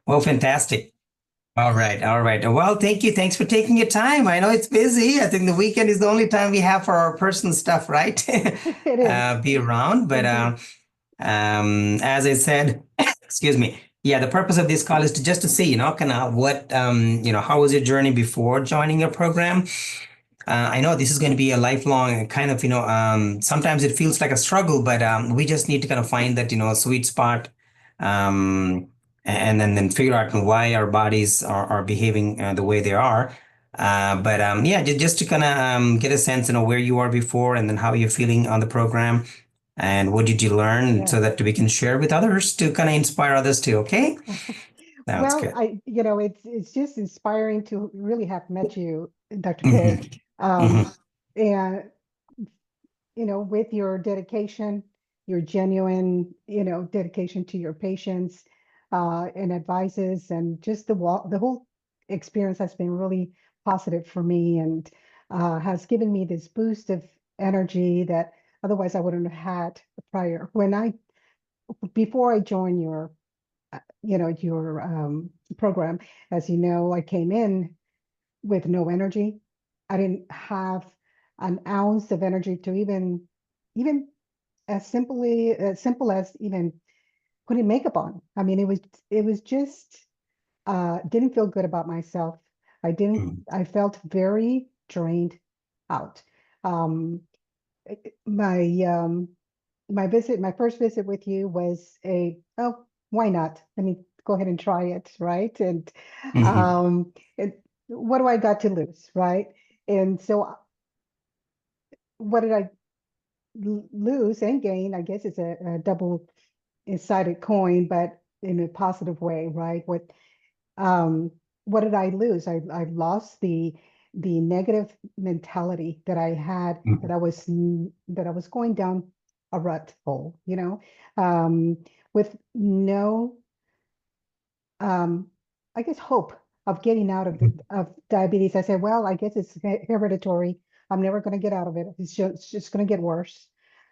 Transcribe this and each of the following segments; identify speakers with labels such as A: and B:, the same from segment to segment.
A: Well, fantastic. All right. All right. Well, thank you. Thanks for taking your time. I know it's busy. I think the weekend is the only time we have for our personal stuff, right?
B: It is.
A: Be around. But
B: Indeed.
A: as I said, excuse me. Yeah, the purpose of this call is to just to see, kind of what, how was your journey before joining your program? I know this is going to be a lifelong kind of, sometimes it feels like a struggle, but we just need to kind of find that, sweet spot, um, and then figure out why our bodies are behaving the way they are. But yeah, just to kind of get a sense, where you are before and then how you're feeling on the program and what did you learn
B: Yeah.
A: so that we can share with others to kind of inspire others too. Okay. Sounds
B: Well,
A: good.
B: it's just inspiring to really have met you, Dr. K.
A: Hmm.
B: Um,
A: Hmm.
B: and with your dedication, your genuine, dedication to your patients, and advices, and just the whole experience has been really positive for me, and has given me this boost of energy that otherwise I wouldn't have had prior. Before I joined your program, as you know, I came in with no energy. I didn't have an ounce of energy to even as simple as even putting makeup on. I mean, it was just didn't feel good about myself. I felt very drained out. Um, my my first visit with you was oh, why not? Let me go ahead and try it, right? And
A: Hmm.
B: it, what do I got to lose, right? And so what did I lose and gain? I guess it's a double-sided coin, but in a positive way, right? Um, what did I lose? I lost the negative mentality that I had, that I was going down a rut hole, with no, um, I guess, hope of getting out of diabetes. I said, well, I guess it's hereditary. I'm never going to get out of it. It's just going to get worse.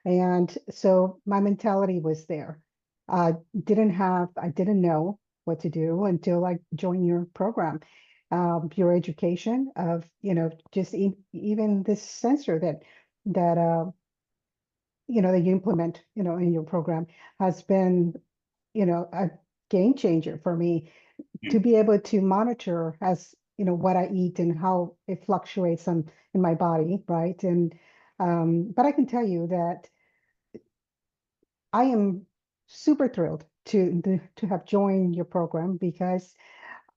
B: And so my mentality was there. I didn't know what to do until I joined your program. Your education of, just even this sensor that you implement, in your program has been, a game changer for me to be able to monitor as what I eat and how it fluctuates in my body, right? And but I can tell you that I am super thrilled to have joined your program because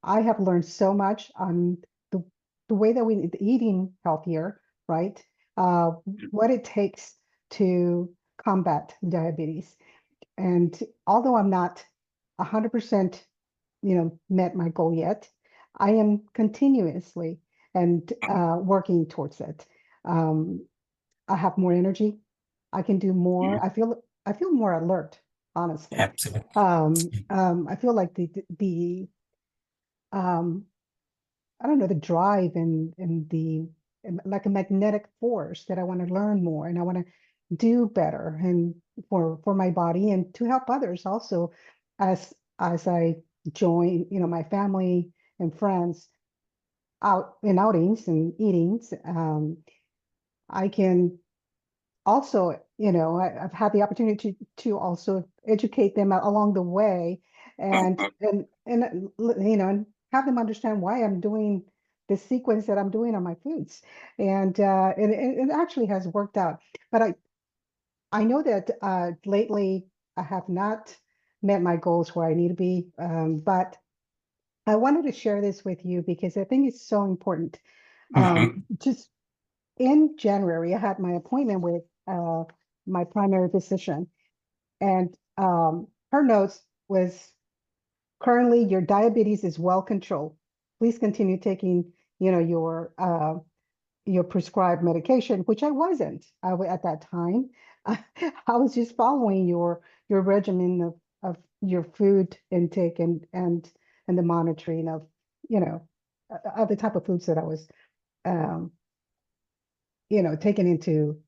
B: I have learned so much on the the way that we eating healthier, right? Uh, what it takes to combat diabetes. And although I'm not 100%, met my goal yet, I am continuously and working towards it. Um, I have more energy. I can do more. I feel more alert, honestly.
A: Absolutely.
B: I feel like the um, I don't know, the drive and like a magnetic force that I want to learn more and I want to do better and for my body and to help others also as I join, my family and friends out in outings and eatings. I can also, I've had the opportunity to also educate them along the way and have them understand why I'm doing the sequence that I'm doing on my foods. And it actually has worked out. But I know that lately I have not met my goals where I need to be. But I wanted to share this with you because I think it's so important.
A: Mhm.
B: Just in January, I had my appointment with my primary physician, and her notes was currently your diabetes is well controlled. Please continue taking, your prescribed medication, which I wasn't at that time. I was just following your regimen of your food intake and the monitoring of, of the type of foods that I was um, taken into,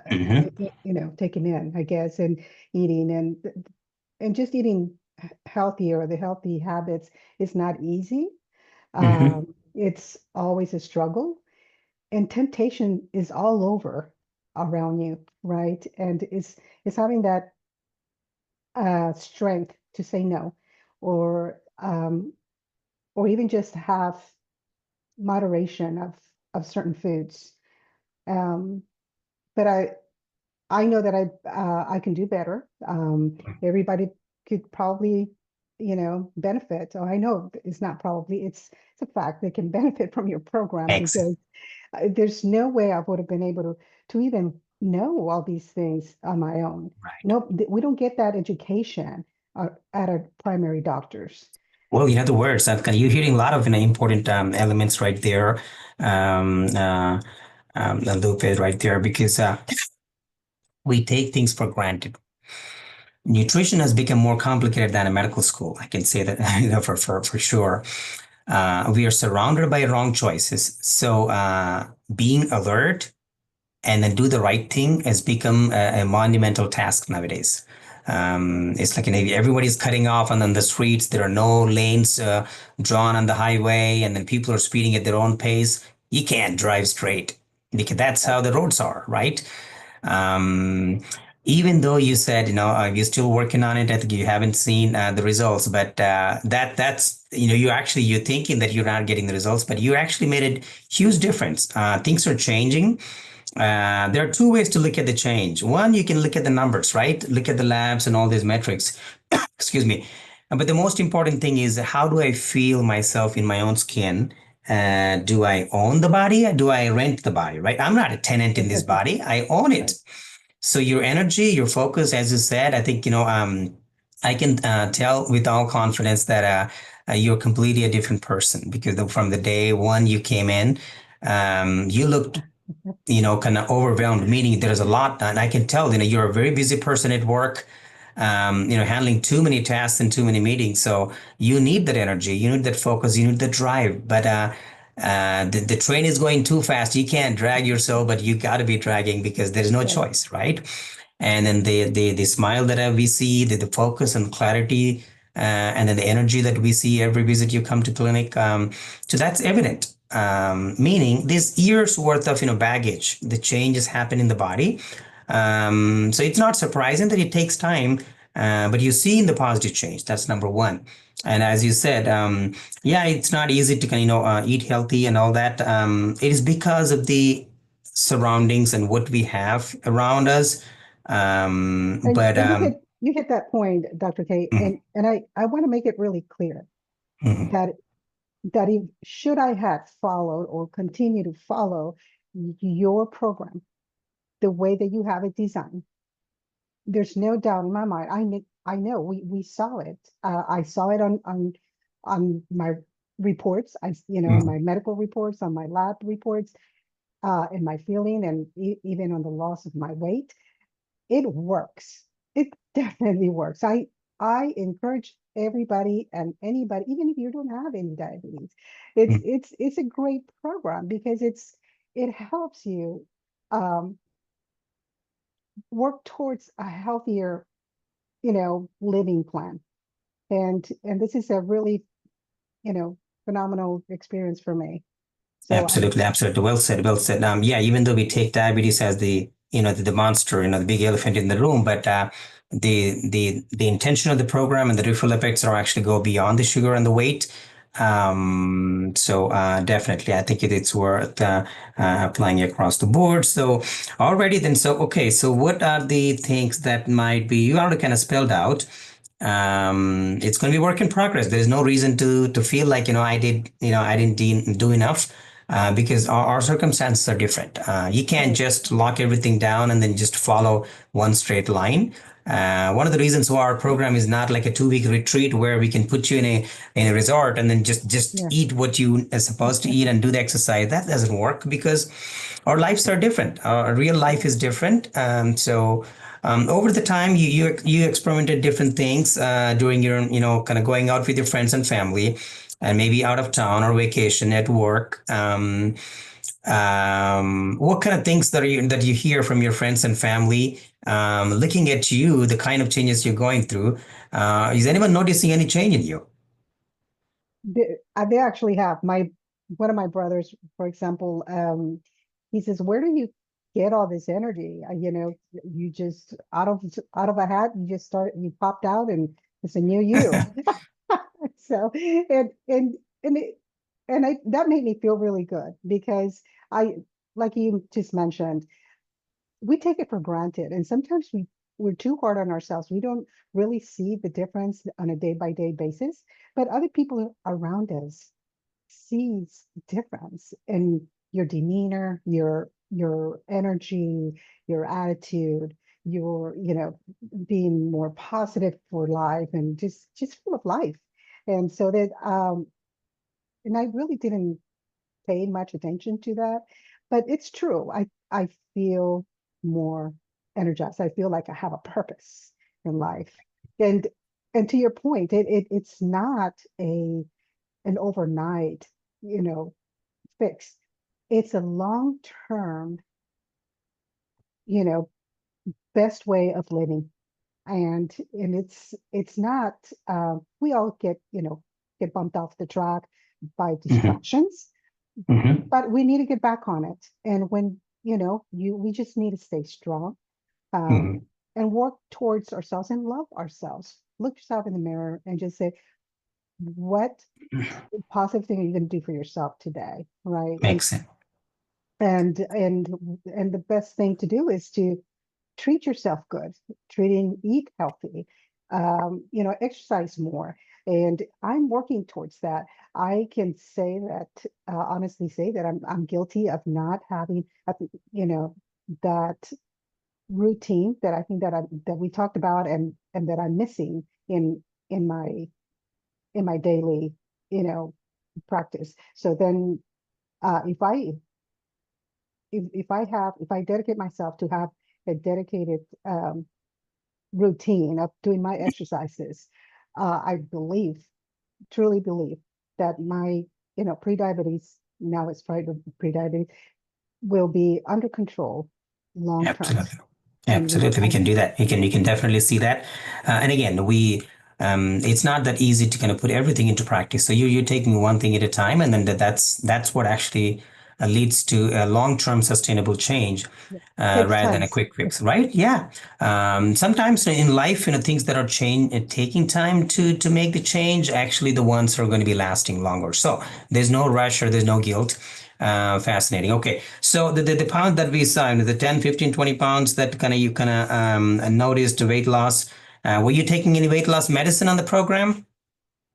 A: Mhm.
B: taken in, I guess, and eating and just eating. healthier, the healthy habits is not easy.
A: Hmm.
B: It's always a struggle, and temptation is all over around you, right? And it's having that strength to say no, or or even just have moderation of certain foods. Um, but I know that I can do better. Everybody could probably, benefit. Or I know it's not probably, it's a fact they can benefit from your program,
A: Excellent.
B: because there's no way I would have been able to even know all these things on my own.
A: Right.
B: No, we don't get that education at a primary doctor's.
A: Well, in other words, you're hitting a lot of important elements right there, Lupe, right there, because we take things for granted. Nutrition has become more complicated than a medical school. I can say that for sure. We are surrounded by wrong choices. So being alert and then do the right thing has become a monumental task nowadays. It's like everybody's cutting off on the streets. There are no lanes drawn on the highway, and then people are speeding at their own pace. You can't drive straight because that's how the roads are, right? Um, Even though you said, you're still working on it, I think you haven't seen the results, but that's, you're thinking that you're not getting the results, but you actually made a huge difference. Things are changing. There are two ways to look at the change. One, you can look at the numbers, right? Look at the labs and all these metrics. Excuse me. But the most important thing is, how do I feel myself in my own skin? Do I own the body? Or do I rent the body, right? I'm not a tenant in this body. I own it.
B: Right.
A: So your energy, your focus, as you said, I think, I can tell with all confidence that you're completely a different person, because from the day one you came in, you looked, kind of overwhelmed, meaning there's a lot. And I can tell, you're a very busy person at work, handling too many tasks and too many meetings. So you need that energy, you need that focus, you need the drive. But the train is going too fast. You can't drag yourself, but you got to be dragging because there's no
B: Right.
A: choice, right? And then the smile that we see, the focus and clarity, and then the energy that we see every visit you come to clinic. So that's evident. Meaning this years worth of baggage, the changes happen in the body. So it's not surprising that it takes time, but you see in the positive change. That's number one. And as you said, yeah, it's not easy to eat healthy and all that. It is because of the surroundings and what we have around us. But
B: And you hit that point, Dr. K,
A: mhm,
B: and I want to make it really clear
A: mhm,
B: that if should I have followed or continue to follow your program the way that you have it designed, there's no doubt in my mind. I know we saw it. I saw it on my reports. On
A: mhm.
B: my medical reports, on my lab reports, in my feeling, and even on the loss of my weight. It works. It definitely works. I encourage everybody and anybody, even if you don't have any diabetes, it's a great program, because it helps you um, work towards a healthier, living plan. And this is a really, phenomenal experience for me. So I
A: Absolutely, absolutely. Well said, well said. Yeah, even though we take diabetes as the monster, the big elephant in the room, but the intention of the program and the ripple effects are actually go beyond the sugar and the weight. So definitely, I think it's worth applying across the board. So already then, so okay, so what are the things that might be you already kind of spelled out? It's going to be work in progress. There's no reason to feel like I didn't do enough, because our circumstances are different. You can't
B: right,
A: just lock everything down and then just follow one straight line. One of the reasons why our program is not like a 2 week retreat where we can put you in a resort and then just
B: yeah,
A: eat what you are supposed to eat and do the exercise. That doesn't work because our lives are different. Our real life is different. So over the time, you experimented different things during your kind of going out with your friends and family, and maybe out of town or vacation at work. What kind of things that you hear from your friends and family, looking at you, the kind of changes you're going through? Is anyone noticing any change in you?
B: They actually have. My one of my brothers, for example, he says, "Where do you get all this energy? You just out of a hat, you just you popped out, and it's a new you." So and it, that made me feel really good because I, like you just mentioned, we take it for granted, and sometimes we're too hard on ourselves. We don't really see the difference on a day by day basis, but other people around us sees the difference in your demeanor, your energy, your attitude, your being more positive for life and just full of life. And so that and I really didn't pay much attention to that, but it's true. I feel more energized. I feel like I have a purpose in life. And and to your point, it's not a an overnight, you know, fix. It's a long term, you know, best way of living. And it's not we all get bumped off the track by
A: Hmm.
B: distractions,
A: Hmm.
B: but we need to get back on it. And when you we just need to stay strong, um,
A: Hmm.
B: and work towards ourselves and love ourselves. Look yourself in the mirror and just say, what positive thing are you going to do for yourself today, right?
A: Makes sense.
B: And the best thing to do is to treat yourself good, eat healthy, exercise more. And I'm working towards that. I can say that, honestly say that I'm guilty of not having, you know, that routine that I think that we talked about, and that I'm missing in my daily, you know, practice. So then, if I dedicate myself to have a dedicated routine of doing my exercises, I believe, truly believe that my, pre-diabetes, now it's pre-diabetes, will be under control long term.
A: Absolutely.
B: And,
A: Absolutely. We can do that. You can definitely see that. And again, it's not that easy to kind of put everything into practice. So you're taking one thing at a time, and then that's what actually leads to a long-term sustainable change,
B: takes
A: rather than
B: time.
A: a quick fix, right? Yeah. Sometimes in life, things that are taking time to make the change, actually the ones are going to be lasting longer. So there's no rush or there's no guilt. Fascinating. Okay. So the pound that we saw, the 10, 15, 20 pounds that you kind of noticed weight loss. Were you taking any weight loss medicine on the program?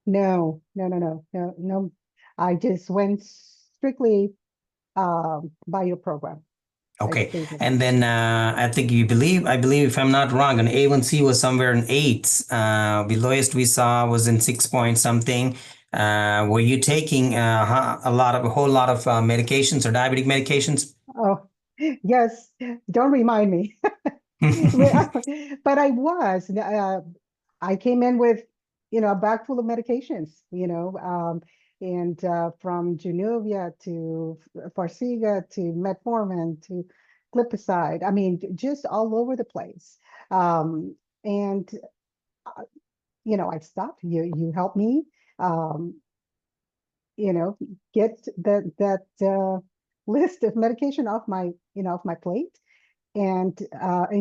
B: No, no, no, no, no, no. I just went strictly by your program. I
A: Okay.
B: stayed with it.
A: And then I believe if I'm not wrong, an A1C was somewhere in eight. The lowest we saw was in 6 point something. Were you taking a whole lot of medications or diabetic medications?
B: Oh, yes. Don't remind me. But I came in with, a bag full of medications, and from Januvia to Farxiga to Metformin to glipizide. I mean, just all over the place. And I stopped. You helped me, um, get that list of medication off my plate, and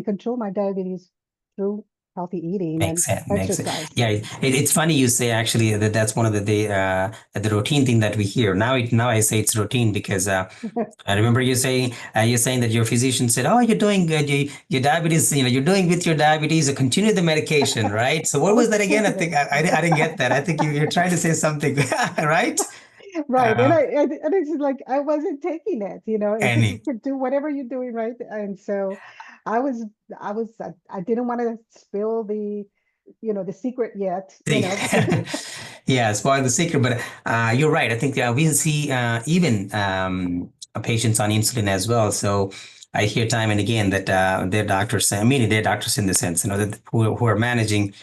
B: control my diabetes through healthy eating and
A: Makes sense. Makes sense.
B: exercise.
A: Yeah, it's funny you say actually that's one of the routine thing that we hear now. I say it's routine because I remember you're saying that your physician said, "Oh, you're doing good. Your diabetes, you're doing with your diabetes. So continue the medication, right?" So
B: I
A: what was that
B: wasn't
A: again? I
B: taking
A: think
B: it.
A: I didn't get that. I think you're trying to say something, right?
B: Right.
A: Uh,
B: And it's like I wasn't taking it, it's just you
A: any
B: can do whatever you're doing, right? And so I was I didn't want to spill the secret yet,
A: thing.
B: because
A: Yeah, spoil the secret, but you're right. I think we see even patients on insulin as well. So I hear time and again that their doctors, I mean, their doctors in the sense, that who are managing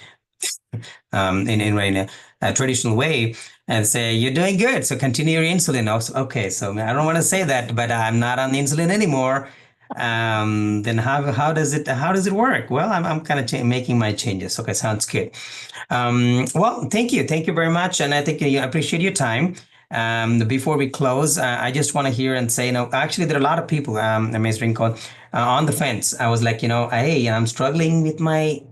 A: in a traditional way and say, you're doing good. So continue your insulin. Also, okay. So I don't want to say that, but I'm not on insulin anymore. Then how does it work? Well, I'm kind of making my changes. Okay, sounds good. Well, thank you very much, and I think I appreciate your time. Before we close, I just want to hear and say, actually, there are a lot of people, Ms. Rincon, on the fence. I was like, hey, I'm struggling with my,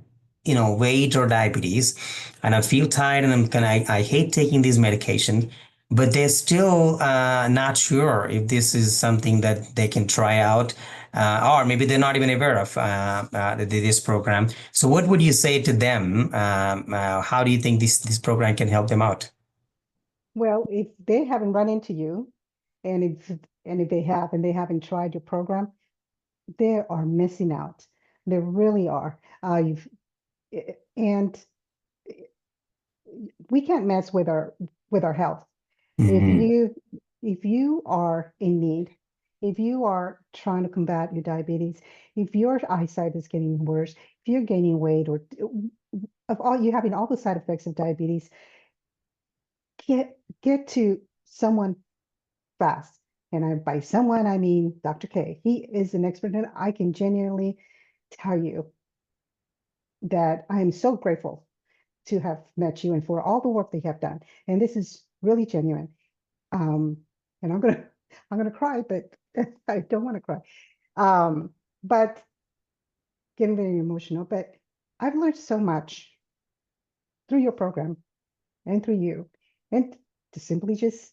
A: weight or diabetes, and I feel tired, and I hate taking these medication, but they're still not sure if this is something that they can try out, or maybe they're not even aware of this program. So, what would you say to them? How do you think this program can help them out?
B: Well, if they haven't run into you, and if they have and they haven't tried your program, they are missing out. They really are. And we can't mess with our health. If
A: Hmm.
B: you if you are in need, if you are trying to combat your diabetes, if your eyesight is getting worse, if you're gaining weight, or of all you having all the side effects of diabetes, get to someone fast. And by someone, I mean Dr. K. He is an expert, and I can genuinely tell you that I am so grateful to have met you and for all the work that you have done. And this is really genuine. Um, and I'm gonna cry, but I don't want to cry. But getting very emotional. But I've learned so much through your program and through you, and to simply just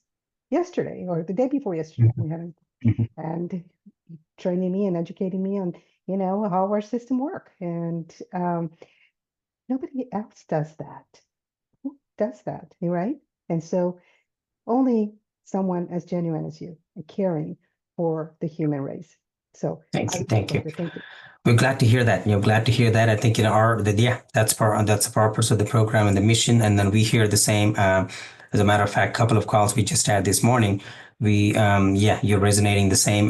B: yesterday or the day before yesterday, we had and training me and educating me on how our system work. And nobody else does that. Who does that, right? And so only someone as genuine as you and caring for the human race. So
A: Thank
B: I
A: you,
B: just
A: thank
B: want
A: you.
B: to thank you.
A: We're glad to hear that. Glad to hear that. I think yeah, that's the purpose of the program and the mission. And then we hear the same. As a matter of fact, a couple of calls we just had this morning. Yeah, you're resonating the same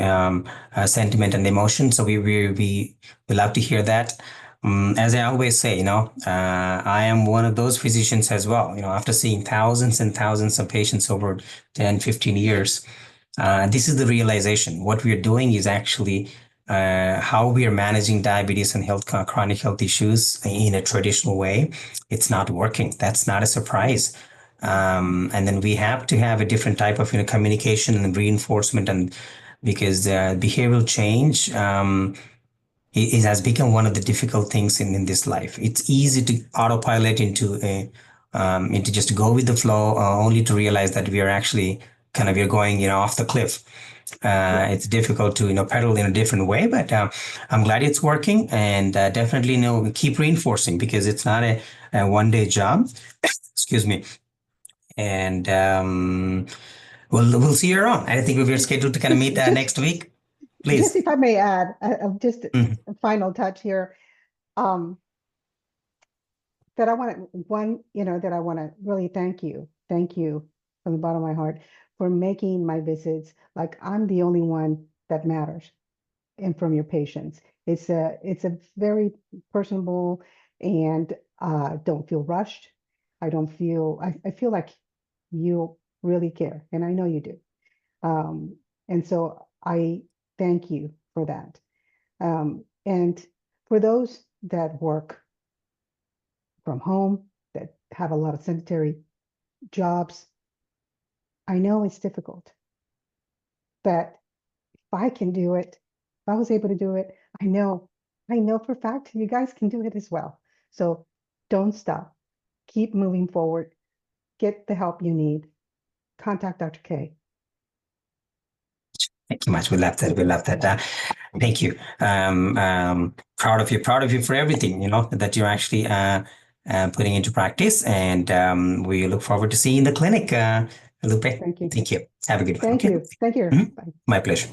A: sentiment and emotion. So we love to hear that. As I always say, I am one of those physicians as well. After seeing thousands and thousands of patients over 10, 15 years, this is the realization. What we are doing is actually how we are managing diabetes and chronic health issues in a traditional way. It's not working. That's not a surprise. And then we have to have a different type of communication and reinforcement, and because behavioral change it has become one of the difficult things in this life. It's easy to autopilot into just go with the flow, only to realize that we are actually we're going off the cliff.
B: Yeah,
A: It's difficult to pedal in a different way, but I'm glad it's working, and definitely keep reinforcing, because it's not a one day job. Excuse me. And we'll see you around. I think we're scheduled to kind of meet
B: just
A: next week.
B: just
A: Please.
B: if I may add, just
A: Mhm.
B: a final touch here. Um, that I want to that I want to really thank you from the bottom of my heart for making my visits like I'm the only one that matters, and from your patients. It's a very personable, and don't feel rushed. I feel like you really care, and I know you do. And so I thank you for that. And for those that work from home, that have a lot of sedentary jobs, I know it's difficult, but if I can do it, if I was able to do it, I know for a fact you guys can do it as well. So don't stop. Keep moving forward. Get the help you need. Contact Dr. K.
A: Thank you much. We love that. We love that. Thank you. Proud of you for everything, that you're actually putting into practice. And we look forward to seeing you in the clinic, Lupe.
B: Thank you.
A: Thank you. Have a good one.
B: Thank
A: Okay.
B: you. Thank you.
A: Mhm.
B: Bye.
A: My pleasure.